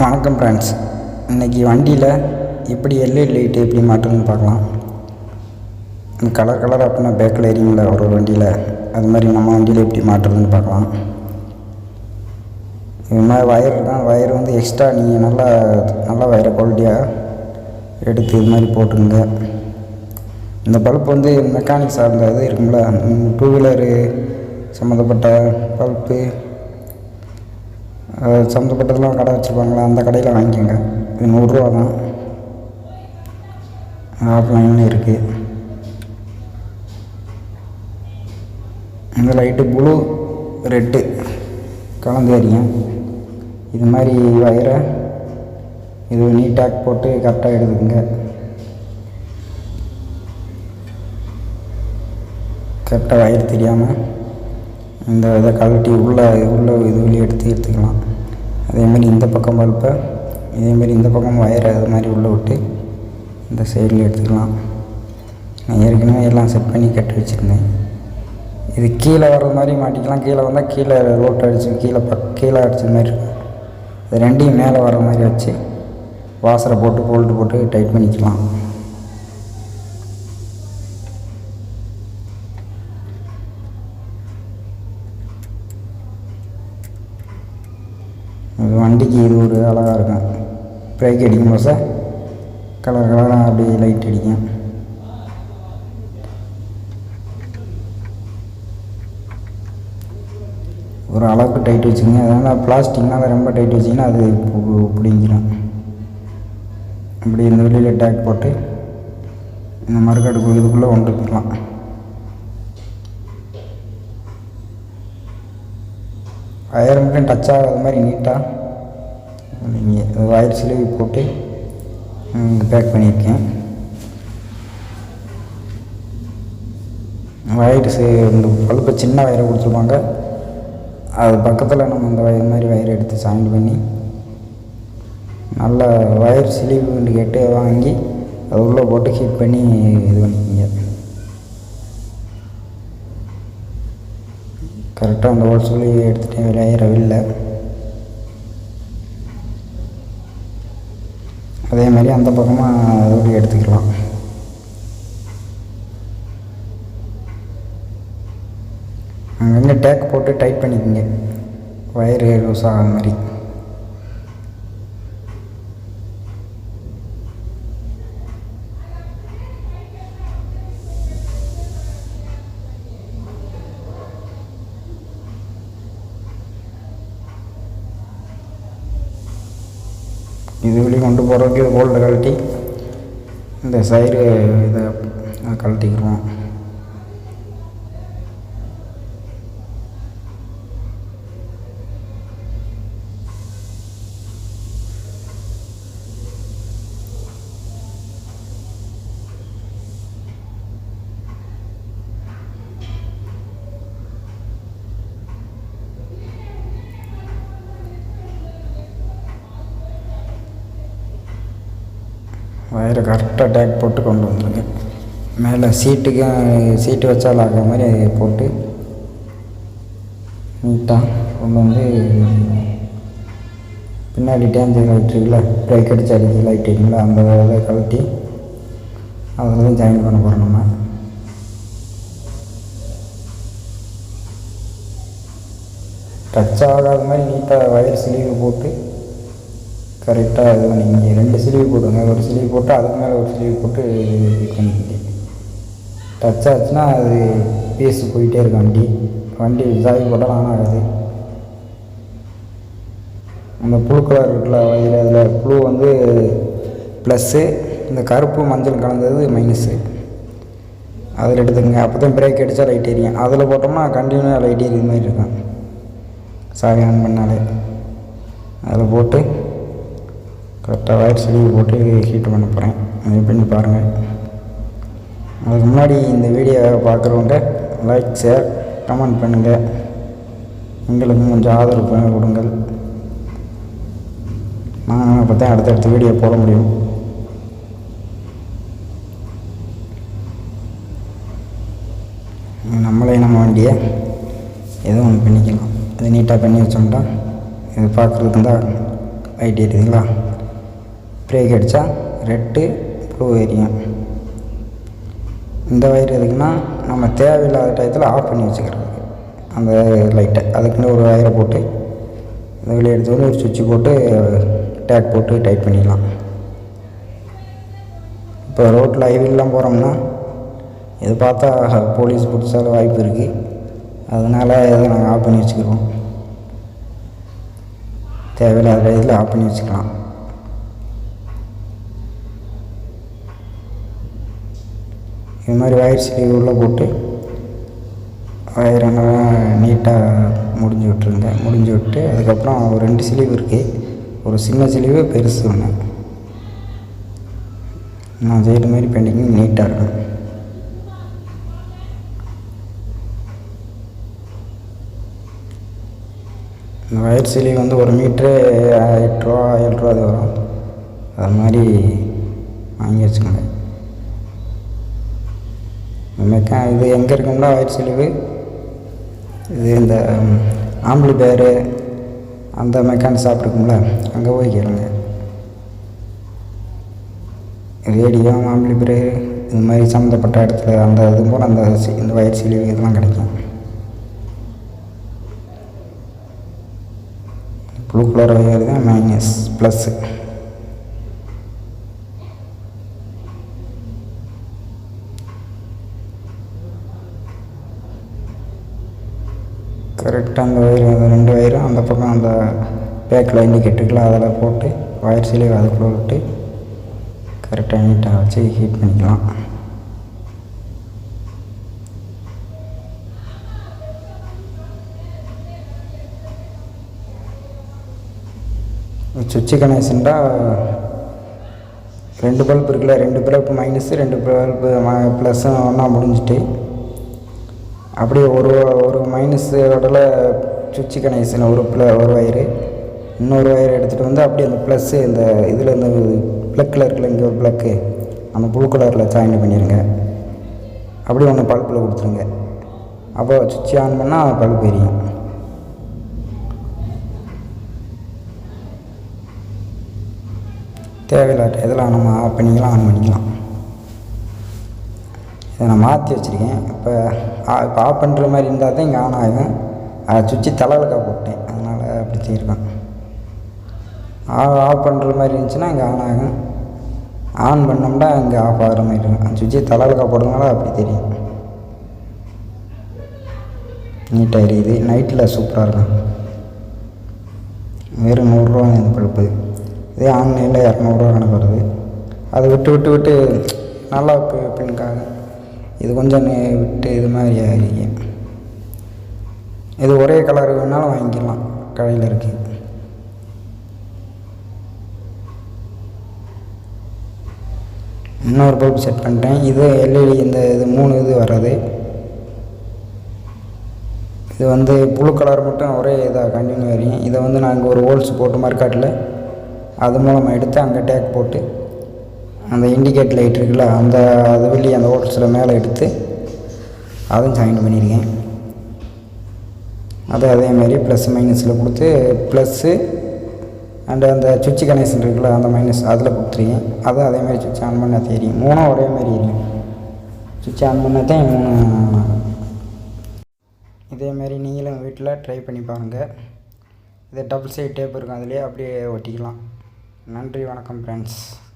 வணக்கம் ஃப்ரெண்ட்ஸ். இன்றைக்கி வண்டியில் எப்படி எல்இடி லைட்டு எப்படி மாட்டுறதுன்னு பார்க்கலாம். இந்த கலர் அப்படின்னா பேக்கில் எரியுங்கள ஒரு வண்டியில், அது மாதிரி நம்ம வண்டியில் எப்படி மாட்டுறதுன்னு பார்க்கலாம். இது மாதிரி வயர் வந்து எக்ஸ்ட்ரா நீங்கள் நல்லா வயரை குவாலிட்டியாக எடுத்து இது மாதிரி போட்டுருங்க. இந்த பல்ப் வந்து மெக்கானிக் சார்ந்த இது இருக்குங்களா, டூ வீலரு சம்மந்தப்பட்ட பல்ப்பு சம்மந்தப்பட்டதெல்லாம் கடை வச்சுருப்பாங்களா, அந்த கடையில் வாங்கிக்கோங்க. இது 100 ரூபா தான். ஆஃப்லைனில் இருக்குது. இந்த லைட்டு ப்ளூ ரெட்டு கலந்து எரியும். இது மாதிரி வயரை இது நீட்டாக போட்டு கரெக்டாக எடுத்துக்கோங்க. கரெக்டாக வயர் தெரியாமல் இந்த இதை கழட்டி உள்ள இது வெளியே எடுத்துக்கலாம். அதேமாதிரி இந்த பக்கம் பல்பை இதேமாரி இந்த பக்கம் வயரை அது மாதிரி உள்ளே விட்டு இந்த சைடில் எடுத்துக்கலாம். நான் ஏற்கனவே எல்லாம் செட் பண்ணி கட்டி வச்சுருந்தேன். இது கீழே வர்ற மாதிரி மாட்டிக்கலாம். கீழே வந்தால் கீழே ரோட்டை அடித்து கீழே அடித்தது மாதிரி இருக்கும். இது ரெண்டையும் மேலே வர மாதிரி வச்சு வாசரை போட்டு டைட் பண்ணிக்கலாம். இது வண்டிக்கு இது ஒரு அழகாக இருக்கும். பிரேக் அடிக்கும் போது கலராக அப்படியே லைட் அடிக்கும். ஒரு அளவுக்கு டைட் வச்சுக்கோங்க. அதனால் பிளாஸ்டிக்னால் ரொம்ப டைட் வச்சிங்கன்னா அது பிடிங்கிடும். அப்படி இந்த வெளியில் டேக் போட்டு இந்த மறுக்கடுப்பு இதுக்குள்ளே கொண்டுக்கலாம். வயர் மட்டும் டச் ஆகாத மாதிரி நீட்டாக நீங்கள் வயர் சிலுவி போட்டு பேக் பண்ணியிருக்கேன். இந்த பல்பை சின்ன வயரை கொடுத்துருப்பாங்க. அது பக்கத்தில் நம்ம இந்த மாதிரி வயரை எடுத்து ஜாயின் பண்ணி நல்ல வயர் சிலிவுன்னு கேட்டு வாங்கி அது உள்ளே போட்டு ஹீட் பண்ணி இது பண்ணிக்கிங்க. கரெக்டாக அந்த ஒரு சொல்லி எடுத்துகிட்டேன். வயரை அதே மாதிரி அந்த பக்கமாக அதோடு எடுத்துக்கலாம். அங்கங்கே டேக் போட்டு டைட் பண்ணிக்கோங்க, வயரு லூஸ் ஆகாத மாதிரி. இது வெளியே கொண்டு போகிறதுக்கு இது போல்ட்டை கழட்டி இந்த சைடு இதை கழட்டிக்கிறோம். வயரை கரெக்டாக டேக் போட்டு கொண்டு வந்துடுங்க. மேலே சீட்டு வச்சால் ஆகிற மாதிரி அதை போட்டு நீட்டாக கொண்டு வந்து பின்னாடி டேஞ்சர் லைட் இருக்குல்ல, பிரேக் அடித்து அடிக்க லைட் இருக்குங்களா, அந்த இதை கழட்டி அதில் தான் ஜாயின் பண்ண போகிறோம். நம்ம டச் ஆகாத மாதிரி நீட்டாக வயர் சிலிவு போட்டு கரெக்டாக இது பண்ணிக்கிங்க. 2 சிலிவு போடுங்க. ஒரு சிலிவு போட்டு அதுக்கு மேலே ஒரு சிலிவு போட்டு இது பண்ணிக்கிங்க. டச் ஆச்சுன்னா அது பீஸு போயிட்டே இருக்கும். வண்டி சாவி போட்டால் ஆன் ஆகாது. அந்த ப்ளூ கலர் இருக்குல்ல வயர், அதில் ப்ளூ வந்து ப்ளஸ்ஸு, இந்த கருப்பு மஞ்சள் கலந்தது மைனஸு. அதில் எடுத்துக்கங்க. அப்போ தான் பிரேக் அடித்தா லைட் எரியும். அதில் போட்டோம்னா கண்டினியூவாக லைட் எரியுது மாதிரி இருக்கும். சாவி ஆன் பண்ணாலே அதில் போட்டு கரெக்டாக வயர் சிலிவு போட்டு ஹீட் பண்ண போகிறேன். அது பண்ணி பாருங்கள். அதுக்கு முன்னாடி இந்த வீடியோவை பார்க்குறவங்க லைக், ஷேர், கமெண்ட் பண்ணுங்கள். எங்களுக்கும் கொஞ்சம் ஆதரவு கொடுங்கள். நான் அப்போ தான் அடுத்தடுத்த வீடியோ போட முடியும். நம்மளே நம்ம வண்டியை ஏதோ ஒன்று பண்ணிக்கலாம். அது நீட்டாக பண்ணி வச்சோம்னா இது பார்க்குறதுக்கு தான் லைட் எரியுதுங்களா, பிரேக் அடித்தா ரெட்டு ப்ளூ எரியும். இந்த வயர் எதுக்குன்னா நம்ம தேவையில்லாத டயத்தில் ஆஃப் பண்ணி வச்சுக்கிறது அந்த லைட்டை. அதுக்குன்னு ஒரு வயரை போட்டு இந்த வெளியே எடுத்து வந்து ஒரு சுவிட்சு போட்டு டேக் போட்டு டைட் பண்ணிடலாம். இப்போ ரோட்டில் ஹைவேலாம் போகிறோம்னா இது பார்த்தா போலீஸ் பிடிச்சாலும் வாய்ப்பு இருக்குது. அதனால் இதை நாங்கள் ஆஃப் பண்ணி வச்சுக்கிறோம். தேவையில்லாத இதில் ஆஃப் பண்ணி வச்சுக்கலாம். இது மாதிரி வயர் ஸ்லீவ் உள்ளே போட்டு வயரெல்லாம் நீட்டாக முடிஞ்சு விட்டு அதுக்கப்புறம் ஒரு 2 ஸ்லீவ் இருக்குது. ஒரு சின்ன ஸ்லீவு பெருசு ஒன்று. நான் செய்கிற மாதிரி பெயிண்டிங் நீட்டாக இருக்கும். இந்த வயர் ஸ்லீவ் வந்து 1 மீட்ரு 8 ரூபா 7 ரூபா அது வரும். அது மாதிரி வாங்கி வச்சுக்கோங்க. இது எங்கே இருக்கும்னா வயர் ஸ்லீவு இது இந்த ஆம்பளி பேரு அந்த மெக்கானிக் ஷாப் இருக்கும்ல, அங்கே போய் கேளுங்க. ரேடியோ ஆம்பளி பேரு இது மாதிரி சம்மந்தப்பட்ட இடத்துல அந்த இது போல் அந்த இந்த வயர் ஸ்லீவ் இதெல்லாம் கிடைக்கும். ப்ளூ கலர் வயர் தான் மைனஸ் ப்ளஸ்ஸு. கரெக்டாக அந்த வயர் அந்த 2 வயரும் அந்த பக்கம் அந்த பேக்கில் இண்டிகேட்டருக்குள்ள அதில் போட்டு வயர் ஸ்லீவ் அதுக்குள்ளே விட்டு கரெக்டாக நீட்டாக வச்சு ஹீட் பண்ணிக்கலாம். சுவிட்சு கனெக்ஷன்டா 2 பல்ப் இருக்குல்ல, 2 பல்ப் மைனஸ் 2 பல்ப் ப்ளஸ்ஸும் ஒன்றா முடிஞ்சிட்டு அப்படியே ஒரு மைனஸோட சுவிட்சு கனெக்ஷன் ஒரு வயரு இன்னொரு வயர் எடுத்துகிட்டு வந்து அப்படியே அந்த ப்ளஸ்ஸு இந்த இதில் இந்த ப்ளக்கில் இருக்குல்ல, இங்கே ஒரு ப்ளக்கு அந்த ப்ளூ கலரில் ஜாயின் பண்ணிடுங்க. அப்படியே ஒன்று பல்பில் கொடுத்துருங்க. அப்போ சுவிட்சு ஆன் பண்ணால் பல்ப் எரியும். தேவையில்லாட்ட இதெல்லாம் நம்ம ஆஃப் பண்ணிக்கலாம், ஆன் பண்ணிக்கலாம். இதை நான் மாற்றி வச்சுருக்கேன். இப்போ ஆஃப் பண்ணுற மாதிரி இருந்தால் தான் இங்கே ஆன் ஆகும். சுவிட்சு தலையிலக்கா போட்டேன், அதனால் அப்படி செய்யிருக்கேன். ஆஃப் பண்ணுற மாதிரி இருந்துச்சுன்னா இங்கே ஆன் ஆகும். ஆன் பண்ணோம்னா இங்கே ஆஃப் ஆகிற மாதிரி இருக்கும். சுவிட்சு தலையிலக்கா போடுறதுனால அப்படி தெரியும். நீட்டாக எரியுது. நைட்டில் சூப்பராக இருக்கும். வெறும் 100 ரூபா இந்த பல்ப்பு. இதே ஆன்லைனில் 200 ரூபா கணக்கு வருது. அதை விட்டு நல்லா பின்காக இது கொஞ்சம் விட்டு இது மாதிரி ஆகிங்க. இது ஒரே கலர் வேணாலும் வாங்கிக்கலாம், கடையில் இருக்குது. இன்னொரு பல்ப் செட் பண்ணிட்டேன். இது எல்இடி இந்த இது 3 இது வர்றது. இது வந்து ப்ளூ கலர் மட்டும் ஒரே இதாக கண்டினியூ வரையும். இதை வந்து நாங்கள் ஒரு ஹோல்ஸ் போட்டு மார்க்கெட்டில் அது மூலமாக எடுத்து அங்கே டேக் போட்டு அந்த இண்டிகேட் லைட் இருக்குல்ல, அந்த அது வெளியே அந்த ஹோல்ஸில் மேலே எடுத்து அதுவும் ஜாயின் பண்ணியிருக்கேன். அதேமாரி ப்ளஸ் மைனஸில் கொடுத்து ப்ளஸ்ஸு அண்டு அந்த சுவிட்சு கனெக்ஷன் இருக்குல்ல அந்த மைனஸ் அதில் கொடுத்துருக்கேன். அதுவும் அதேமாதிரி சுவிட்ச் ஆன் பண்ணால் தெரியும். 3 ஒரே மாதிரி எரியும். சுவிட்ச் ஆன் பண்ணால் தான் 3. இதேமாரி நீங்களும் வீட்டில் ட்ரை பண்ணி பாருங்கள். இது டபுள் சைட் டேப் இருக்கும், அதிலே அப்படியே ஒட்டிக்கலாம். நன்றி, வணக்கம் ஃப்ரெண்ட்ஸ்.